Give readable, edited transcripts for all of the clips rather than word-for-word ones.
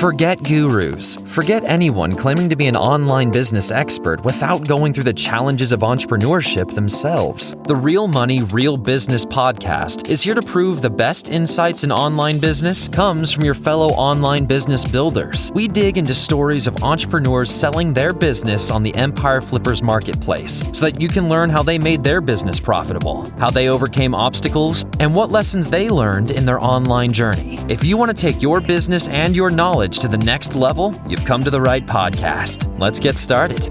Forget gurus. Forget anyone claiming to be an online business expert without going through the challenges of entrepreneurship themselves. The Real Money, Real Business podcast is here to prove the best insights in online business comes from your fellow online business builders. We dig into stories of entrepreneurs selling their business on the Empire Flippers marketplace so that you can learn how they made their business profitable, how they overcame obstacles, and what lessons they learned in their online journey. If you want to take your business and your knowledge to the next level, you've come to the right podcast. Let's get started.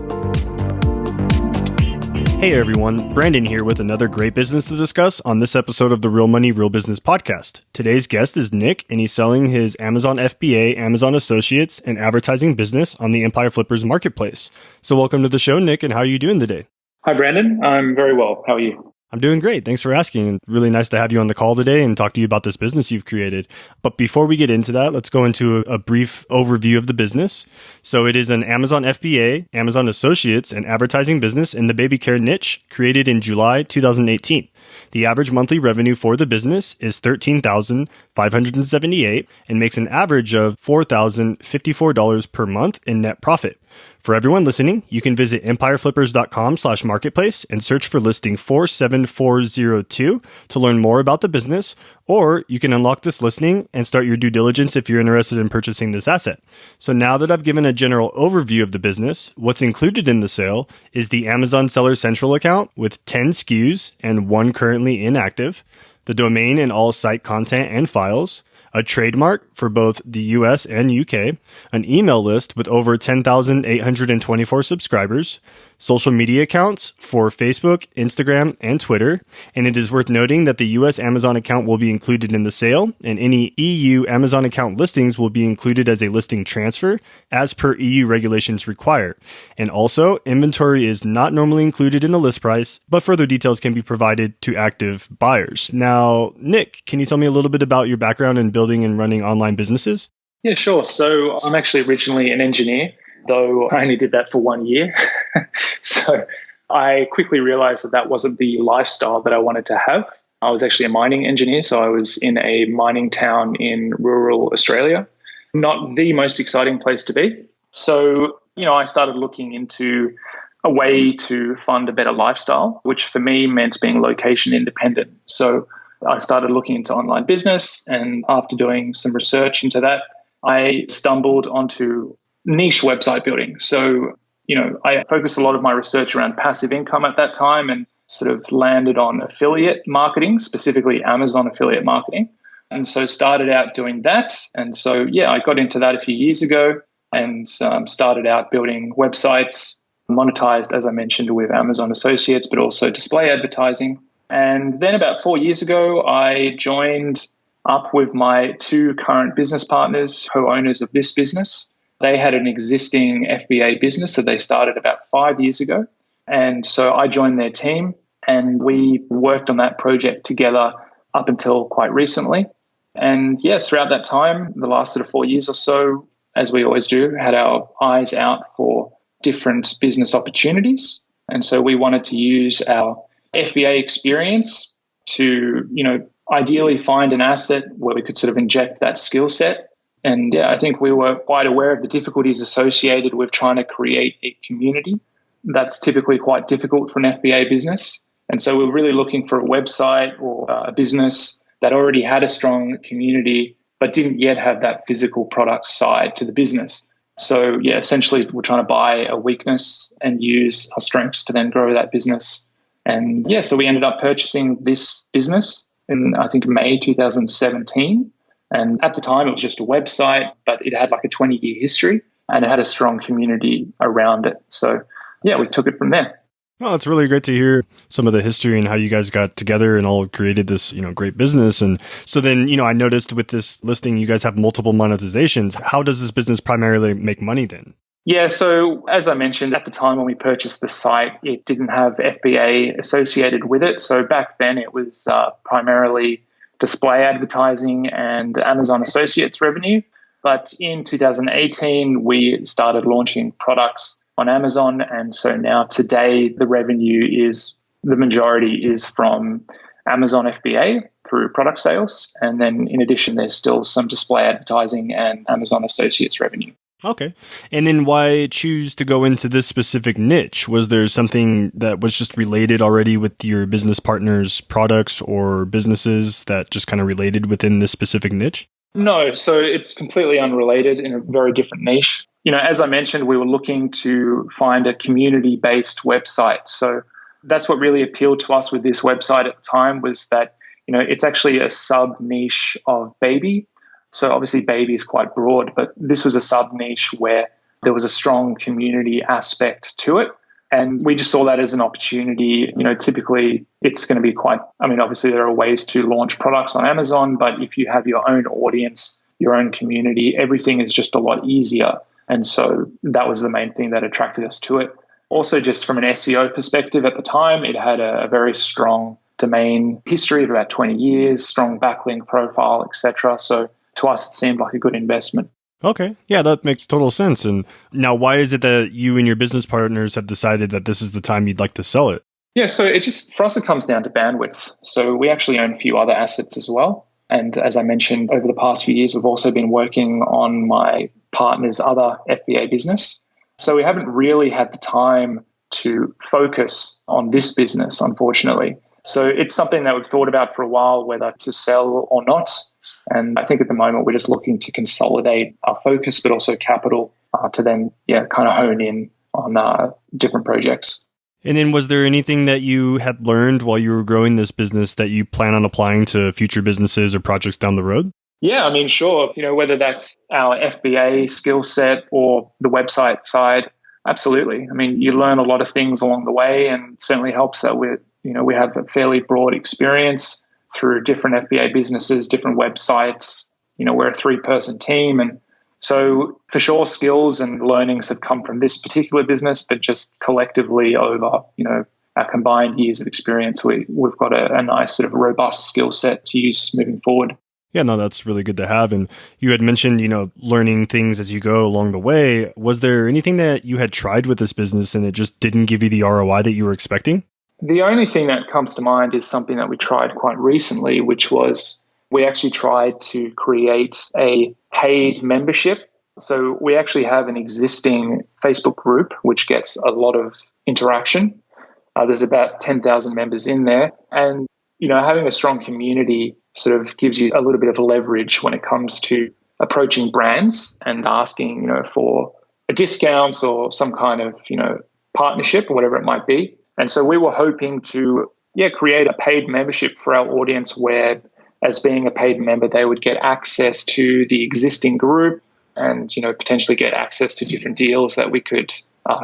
Hey everyone, Brandon here with another great business to discuss on this episode of the Real Money, Real Business podcast. Today's guest is Nick, and he's selling his Amazon FBA, Amazon Associates, and advertising business on the Empire Flippers marketplace. So welcome to the show, Nick, and how are you doing today? Hi, Brandon. I'm very well. How are you? I'm doing great. Thanks for asking. And really nice to have you on the call today and talk to you about this business you've created. But before we get into that, let's go into a brief overview of the business. So it is an Amazon FBA, Amazon Associates, and advertising business in the baby care niche created in July 2018. The average monthly revenue for the business is $13,578 and makes an average of $4,054 per month in net profit. For everyone listening, you can visit empireflippers.com/marketplace and search for listing 47402 to learn more about the business, or you can unlock this listing and start your due diligence if you're interested in purchasing this asset. So now that I've given a general overview of the business, what's included in the sale is the Amazon Seller Central account with 10 SKUs and one currently inactive, the domain and all site content and files, a trademark for both the US and UK, an email list with over 10,824 subscribers, social media accounts for Facebook, Instagram, and Twitter. And it is worth noting that the US Amazon account will be included in the sale, and any EU Amazon account listings will be included as a listing transfer as per EU regulations require. And also, inventory is not normally included in the list price, but further details can be provided to active buyers. Now, Nick, can you tell me a little bit about your background in building and running online businesses? Yeah, sure. So I'm actually originally an engineer, though I only did that for 1 year. So I quickly realized that that wasn't the lifestyle that I wanted to have. I was actually a mining engineer, so I was in a mining town in rural Australia. Not the most exciting place to be. So, I started looking into a way to fund a better lifestyle, which for me meant being location independent. So I started looking into online business, and after doing some research into that, I stumbled onto niche website building. So, I focused a lot of my research around passive income at that time and sort of landed on affiliate marketing, specifically Amazon affiliate marketing. And so started out doing that. And so, I got into that a few years ago and started out building websites, monetized, as I mentioned, with Amazon Associates, but also display advertising. And then about 4 years ago, I joined up with my two current business partners, co-owners of this business. They had an existing FBA business that they started about 5 years ago. And so I joined their team and we worked on that project together up until quite recently. And throughout that time, the last sort of 4 years or so, as we always do, had our eyes out for different business opportunities. And so we wanted to use our FBA experience to, ideally find an asset where we could sort of inject that skill set. And I think we were quite aware of the difficulties associated with trying to create a community. That's typically quite difficult for an FBA business. And so we were really looking for a website or a business that already had a strong community, but didn't yet have that physical product side to the business. So essentially we're trying to buy a weakness and use our strengths to then grow that business. And so we ended up purchasing this business in, I think, May 2017. And at the time, it was just a website, but it had like a 20-year history and it had a strong community around it. So, we took it from there. Well, it's really great to hear some of the history and how you guys got together and all created this, great business. And so then, I noticed with this listing, you guys have multiple monetizations. How does this business primarily make money then? Yeah, so as I mentioned, at the time when we purchased the site, it didn't have FBA associated with it. So back then it was primarily display advertising and Amazon Associates revenue. But in 2018, we started launching products on Amazon. And so now today, the majority is from Amazon FBA through product sales. And then in addition, there's still some display advertising and Amazon Associates revenue. Okay. And then why choose to go into this specific niche? Was there something that was just related already with your business partners' products or businesses that just kind of related within this specific niche? No, so it's completely unrelated in a very different niche. As I mentioned, we were looking to find a community-based website. So that's what really appealed to us with this website at the time was that, it's actually a sub-niche of baby. So obviously baby is quite broad, but this was a sub-niche where there was a strong community aspect to it. And we just saw that as an opportunity. Typically it's going to be obviously there are ways to launch products on Amazon, but if you have your own audience, your own community, everything is just a lot easier. And so that was the main thing that attracted us to it. Also, just from an SEO perspective at the time, it had a very strong domain history of about 20 years, strong backlink profile, etc. So to us, it seemed like a good investment. Okay. Yeah, that makes total sense. And now why is it that you and your business partners have decided that this is the time you'd like to sell it? Yeah, so for us, it comes down to bandwidth. So we actually own a few other assets as well. And as I mentioned, over the past few years, we've also been working on my partner's other FBA business. So we haven't really had the time to focus on this business, unfortunately. So it's something that we've thought about for a while, whether to sell or not. And I think at the moment, we're just looking to consolidate our focus, but also capital to then, kind of hone in on different projects. And then was there anything that you had learned while you were growing this business that you plan on applying to future businesses or projects down the road? Yeah, sure. Whether that's our FBA skill set or the website side, absolutely. You learn a lot of things along the way, and it certainly helps that we have a fairly broad experience through different FBA businesses, different websites. We're a 3-person team. And so for sure, skills and learnings have come from this particular business, but just collectively over, our combined years of experience, we've got a nice sort of robust skill set to use moving forward. Yeah, no, that's really good to have. And you had mentioned, learning things as you go along the way. Was there anything that you had tried with this business and it just didn't give you the ROI that you were expecting? The only thing that comes to mind is something that we tried quite recently, which was we actually tried to create a paid membership. So we actually have an existing Facebook group, which gets a lot of interaction. There's about 10,000 members in there. And, having a strong community sort of gives you a little bit of leverage when it comes to approaching brands and asking, for a discount or some kind of, partnership or whatever it might be. And so we were hoping to, create a paid membership for our audience where, as being a paid member, they would get access to the existing group and, potentially get access to different deals that we could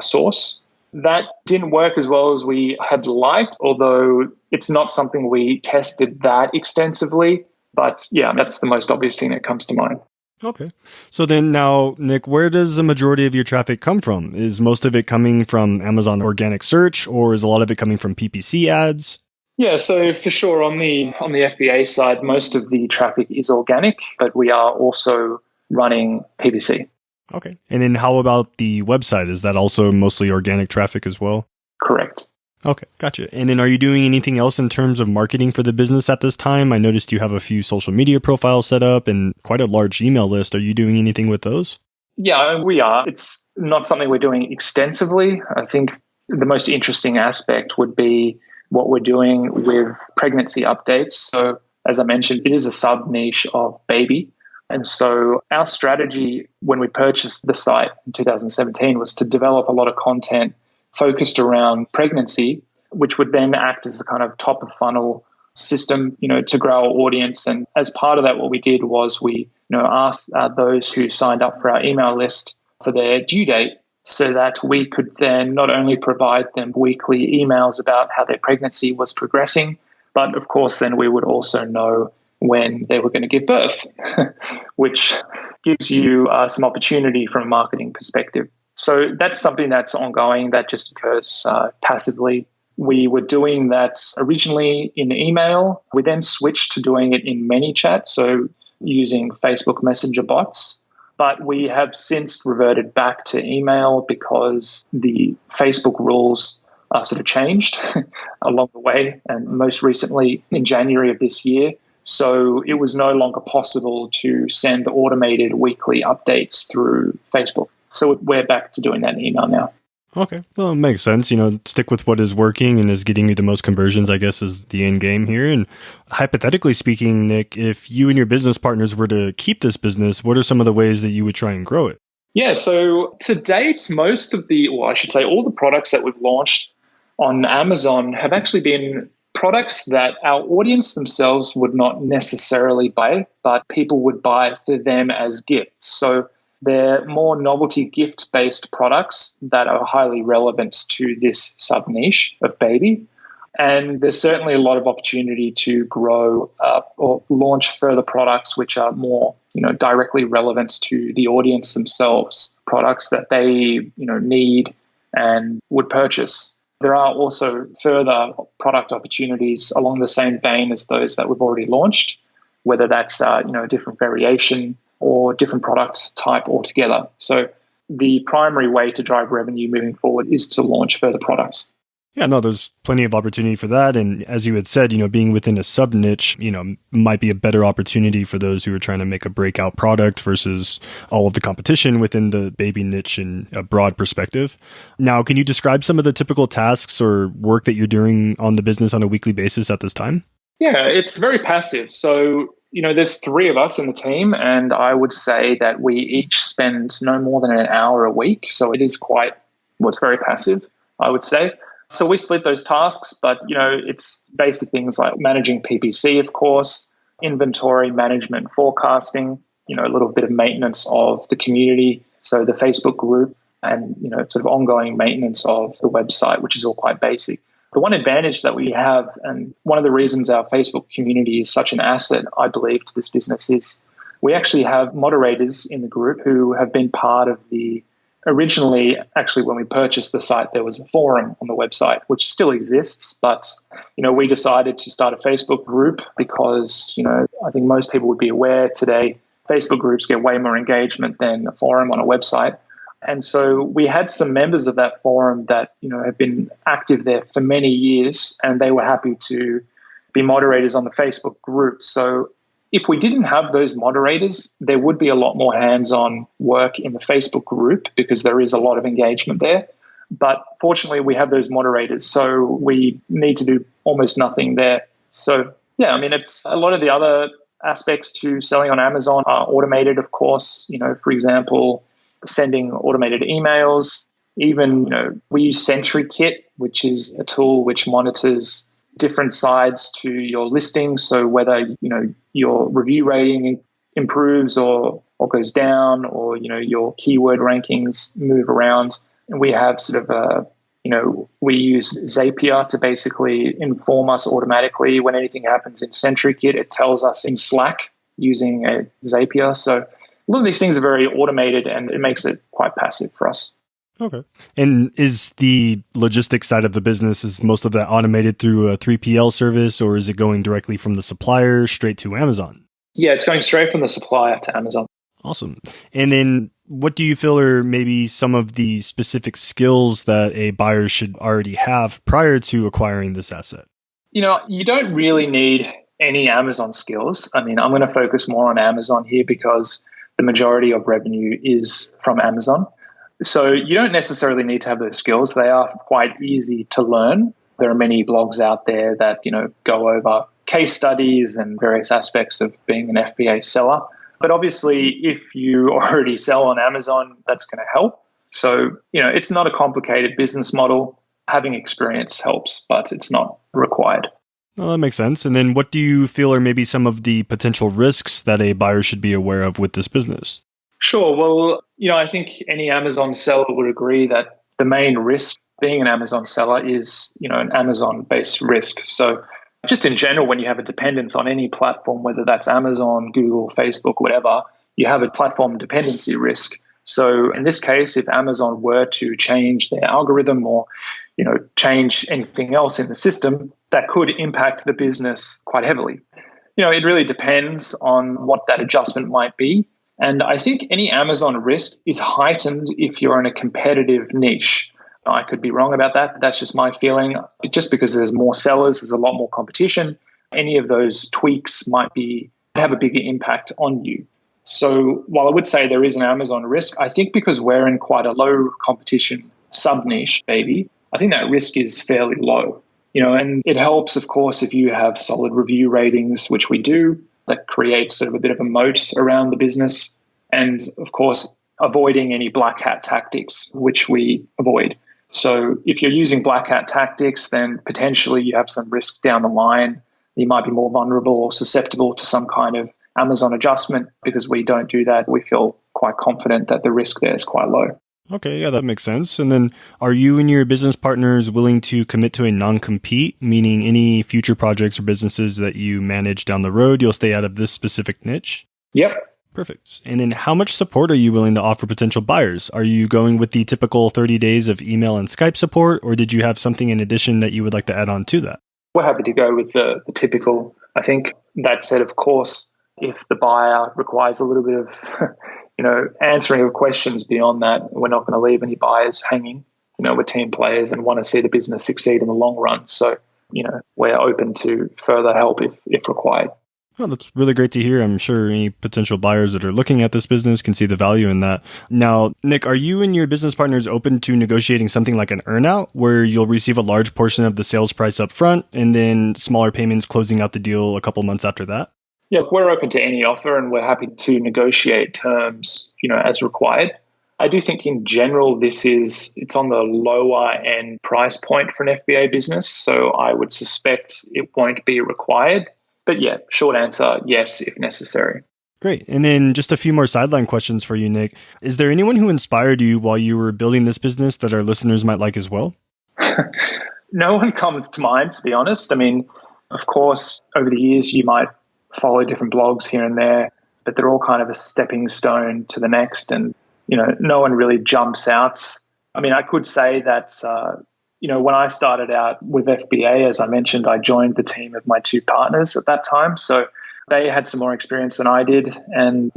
source. That didn't work as well as we had liked, although it's not something we tested that extensively. But yeah, that's the most obvious thing that comes to mind. Okay. So then now, Nick, where does the majority of your traffic come from? Is most of it coming from Amazon organic search, or is a lot of it coming from PPC ads? Yeah, so for sure on the FBA side, most of the traffic is organic, but we are also running PPC. Okay. And then how about the website? Is that also mostly organic traffic as well? Correct. Okay, gotcha. And then are you doing anything else in terms of marketing for the business at this time? I noticed you have a few social media profiles set up and quite a large email list. Are you doing anything with those? Yeah, we are. It's not something we're doing extensively. I think the most interesting aspect would be what we're doing with pregnancy updates. So as I mentioned, it is a sub-niche of baby. And so our strategy when we purchased the site in 2017 was to develop a lot of content focused around pregnancy, which would then act as the kind of top of funnel system, to grow our audience. And as part of that, what we did was we, asked those who signed up for our email list for their due date so that we could then not only provide them weekly emails about how their pregnancy was progressing, but of course, then we would also know when they were going to give birth, which gives you some opportunity from a marketing perspective. So that's something that's ongoing that just occurs passively. We were doing that originally in email. We then switched to doing it in ManyChat, so using Facebook Messenger bots. But we have since reverted back to email because the Facebook rules sort of changed along the way, and most recently in January of this year. So it was no longer possible to send automated weekly updates through Facebook. So we're back to doing that in email now. Okay. Well, it makes sense. Stick with what is working and is getting you the most conversions, I guess, is the end game here. And hypothetically speaking, Nick, if you and your business partners were to keep this business, what are some of the ways that you would try and grow it? Yeah. So to date, all the products that we've launched on Amazon have actually been products that our audience themselves would not necessarily buy, but people would buy for them as gifts. So they're more novelty gift-based products that are highly relevant to this sub-niche of baby. And there's certainly a lot of opportunity to grow or launch further products which are more, directly relevant to the audience themselves, products that they, need and would purchase. There are also further product opportunities along the same vein as those that we've already launched, whether that's a different variation or different product type altogether. So the primary way to drive revenue moving forward is to launch further products. Yeah, no, there's plenty of opportunity for that. And as you had said, being within a sub niche, might be a better opportunity for those who are trying to make a breakout product versus all of the competition within the baby niche in a broad perspective. Now, can you describe some of the typical tasks or work that you're doing on the business on a weekly basis at this time? Yeah, it's very passive. So, there's 3 of us in the team, and I would say that we each spend no more than an hour a week. So it is it's very passive, I would say. So we split those tasks, but, it's basic things like managing PPC, of course, inventory management, forecasting, a little bit of maintenance of the community. So the Facebook group and, sort of ongoing maintenance of the website, which is all quite basic. The one advantage that we have, and one of the reasons our Facebook community is such an asset, I believe, to this business is we actually have moderators in the group who have been part of originally, actually, when we purchased the site, there was a forum on the website, which still exists. But, we decided to start a Facebook group because, I think most people would be aware today, Facebook groups get way more engagement than a forum on a website. And so we had some members of that forum that, have been active there for many years, and they were happy to be moderators on the Facebook group. So if we didn't have those moderators, there would be a lot more hands-on work in the Facebook group because there is a lot of engagement there. But fortunately, we have those moderators, so we need to do almost nothing there. So, yeah, it's a lot of the other aspects to selling on Amazon are automated, of course. For example, sending automated emails. Even, we use SentryKit, which is a tool which monitors different sides to your listing. So whether, your review rating improves or goes down, or, your keyword rankings move around. And we have sort of we use Zapier to basically inform us automatically when anything happens in SentryKit. It tells us in Slack using a Zapier. So a lot of these things are very automated, and it makes it quite passive for us. Okay. And is the logistics side of the business, is most of that automated through a 3PL service, or is it going directly from the supplier straight to Amazon? Yeah, it's going straight from the supplier to Amazon. Awesome. And then what do you feel are maybe some of the specific skills that a buyer should already have prior to acquiring this asset? You don't really need any Amazon skills. I'm going to focus more on Amazon here because the majority of revenue is from Amazon. So you don't necessarily need to have those skills. They are quite easy to learn. There are many blogs out there that, go over case studies and various aspects of being an FBA seller. But obviously, if you already sell on Amazon, that's going to help. So, it's not a complicated business model. Having experience helps, but it's not required. Well, that makes sense. And then what do you feel are maybe some of the potential risks that a buyer should be aware of with this business? Sure. Well, I think any Amazon seller would agree that the main risk being an Amazon seller is, an Amazon-based risk. So just in general, when you have a dependence on any platform, whether that's Amazon, Google, Facebook, whatever, you have a platform dependency risk. So in this case, if Amazon were to change their algorithm or, change anything else in the system, that could impact the business quite heavily. It really depends on what that adjustment might be. And I think any Amazon risk is heightened if you're in a competitive niche. I could be wrong about that, but that's just my feeling. Just because there's more sellers, there's a lot more competition, any of those tweaks might have a bigger impact on you. So while I would say there is an Amazon risk, I think because we're in quite a low competition sub-niche, maybe, I think that risk is fairly low. And it helps, of course, if you have solid review ratings, which we do. That creates sort of a bit of a moat around the business. And of course, avoiding any black hat tactics, which we avoid. So if you're using black hat tactics, then potentially you have some risk down the line. You might be more vulnerable or susceptible to some kind of Amazon adjustment. Because we don't do that, we feel quite confident that the risk there is quite low. Okay, yeah, that makes sense. And then are you and your business partners willing to commit to a non-compete, meaning any future projects or businesses that you manage down the road, you'll stay out of this specific niche? Yep. Perfect. And then how much support are you willing to offer potential buyers? Are you going with the typical 30 days of email and Skype support, or did you have something in addition that you would like to add on to that? We're happy to go with the typical. I think that said, of course, if the buyer requires a little bit of answering of questions beyond that, we're not going to leave any buyers hanging. We're team players and want to see the business succeed in the long run. So, we're open to further help if required. Well, that's really great to hear. I'm sure any potential buyers that are looking at this business can see the value in that. Now, Nick, are you and your business partners open to negotiating something like an earnout where you'll receive a large portion of the sales price up front and then smaller payments closing out the deal a couple months after that? Yeah, we're open to any offer and we're happy to negotiate terms, as required. I do think in general, it's on the lower end price point for an FBA business. So I would suspect it won't be required. But yeah, short answer, yes, if necessary. Great. And then just a few more sideline questions for you, Nick. Is there anyone who inspired you while you were building this business that our listeners might like as well? No one comes to mind, to be honest. I mean, of course, over the years, you might follow different blogs here and there, but they're all kind of a stepping stone to the next. And, no one really jumps out. I mean, I could say that, when I started out with FBA, as I mentioned, I joined the team of my two partners at that time. So they had some more experience than I did. And,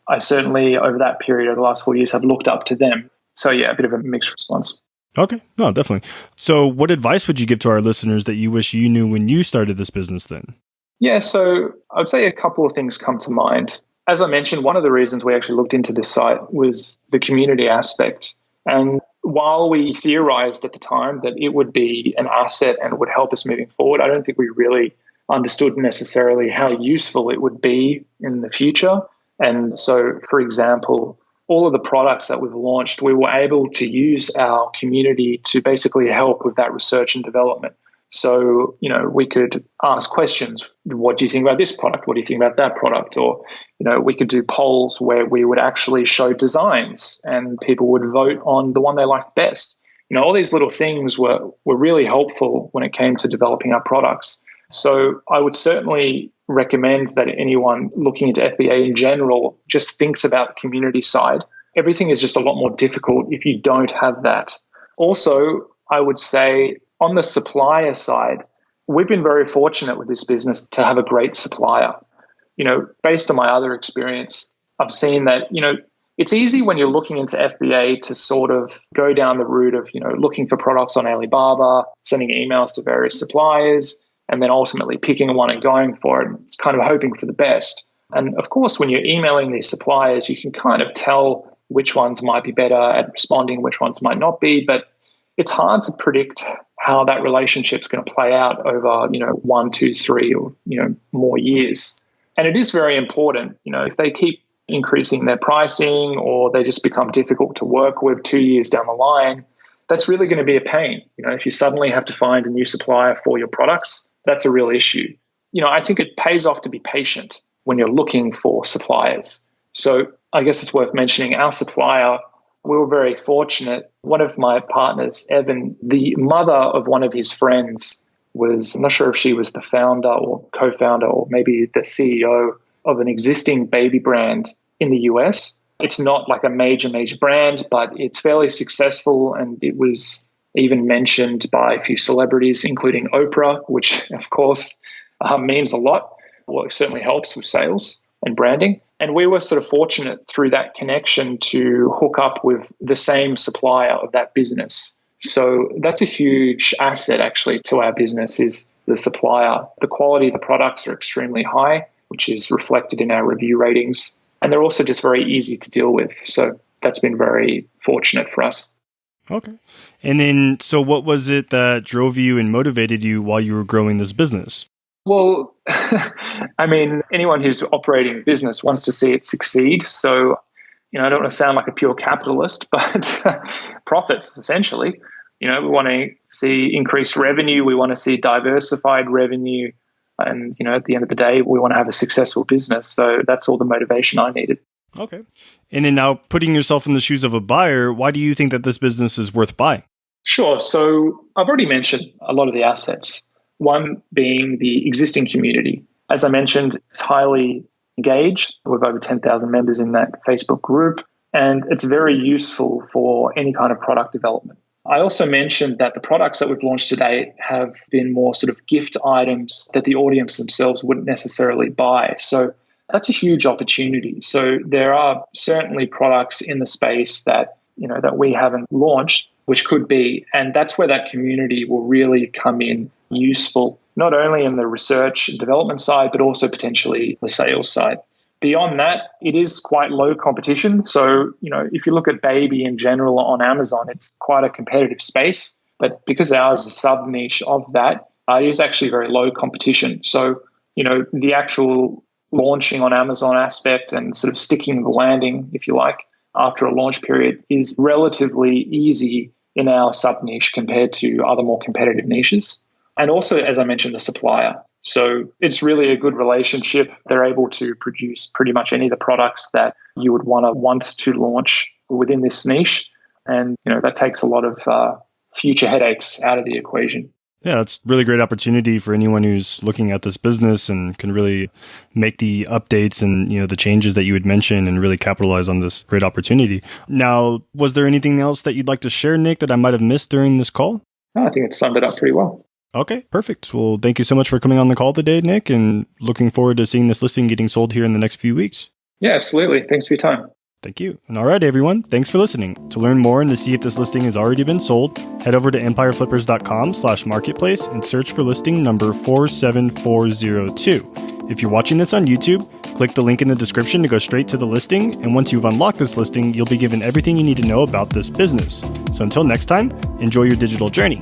I certainly, over that period, over the last 4 years, have looked up to them. So yeah, a bit of a mixed response. Okay. No, definitely. So what advice would you give to our listeners that you wish you knew when you started this business then? Yeah, so I would say a couple of things come to mind. As I mentioned, one of the reasons we actually looked into this site was the community aspect. And while we theorized at the time that it would be an asset and would help us moving forward, I don't think we really understood necessarily how useful it would be in the future. And so, for example, all of the products that we've launched, we were able to use our community to basically help with that research and development. So, we could ask questions. What do you think about this product? What do you think about that product? Or, we could do polls where we would actually show designs and people would vote on the one they liked best. All these little things were really helpful when it came to developing our products. So I would certainly recommend that anyone looking into FBA in general just thinks about the community side. Everything is just a lot more difficult if you don't have that. Also, I would say, on the supplier side, we've been very fortunate with this business to have a great supplier. Based on my other experience, I've seen that, it's easy when you're looking into FBA to sort of go down the route of, looking for products on Alibaba, sending emails to various suppliers, and then ultimately picking one and going for it. It's kind of hoping for the best. And of course, when you're emailing these suppliers, you can kind of tell which ones might be better at responding, which ones might not be, but it's hard to predict how that relationship's going to play out over, 1, 2, 3, or, more years. And it is very important, if they keep increasing their pricing or they just become difficult to work with 2 years down the line, that's really going to be a pain. If you suddenly have to find a new supplier for your products, that's a real issue. I think it pays off to be patient when you're looking for suppliers. So I guess it's worth mentioning our supplier. We were very fortunate. One of my partners, Evan, the mother of one of his friends was, I'm not sure if she was the founder or co-founder or maybe the CEO of an existing baby brand in the US. It's not like a major brand, but it's fairly successful. And it was even mentioned by a few celebrities, including Oprah, which of course means a lot. Well, it certainly helps with sales and branding. And we were sort of fortunate through that connection to hook up with the same supplier of that business. So that's a huge asset actually to our business is the supplier. The quality of the products are extremely high, which is reflected in our review ratings. And they're also just very easy to deal with. So that's been very fortunate for us. Okay. And then, so what was it that drove you and motivated you while you were growing this business? Well, I mean, anyone who's operating a business wants to see it succeed. So, I don't want to sound like a pure capitalist, but profits essentially. We want to see increased revenue. We want to see diversified revenue. And, at the end of the day, we want to have a successful business. So that's all the motivation I needed. Okay. And then now putting yourself in the shoes of a buyer, why do you think that this business is worth buying? Sure. So I've already mentioned a lot of the assets, one being the existing community. As I mentioned, it's highly engaged. We've over 10,000 members in that Facebook group, and it's very useful for any kind of product development. I also mentioned that the products that we've launched today have been more sort of gift items that the audience themselves wouldn't necessarily buy. So that's a huge opportunity. So there are certainly products in the space that, that we haven't launched, which could be, and that's where that community will really come in useful, not only in the research and development side, but also potentially the sales side. Beyond that, it is quite low competition. So, if you look at baby in general on Amazon, it's quite a competitive space. But because ours is a sub-niche of that, it is actually very low competition. So, the actual launching on Amazon aspect and sort of sticking the landing, if you like, after a launch period is relatively easy in our sub-niche compared to other more competitive niches. And also, as I mentioned, the supplier. So it's really a good relationship. They're able to produce pretty much any of the products that you would want to launch within this niche. And, that takes a lot of future headaches out of the equation. Yeah, it's a really great opportunity for anyone who's looking at this business and can really make the updates and, the changes that you would mention and really capitalize on this great opportunity. Now, was there anything else that you'd like to share, Nick, that I might have missed during this call? No, I think it summed it up pretty well. Okay, perfect. Well, thank you so much for coming on the call today, Nick, and looking forward to seeing this listing getting sold here in the next few weeks. Yeah, absolutely. Thanks for your time. Thank you. And all right, everyone, thanks for listening. To learn more and to see if this listing has already been sold, head over to empireflippers.com/marketplace and search for listing number 47402. If you're watching this on YouTube, click the link in the description to go straight to the listing. And once you've unlocked this listing, you'll be given everything you need to know about this business. So until next time, enjoy your digital journey.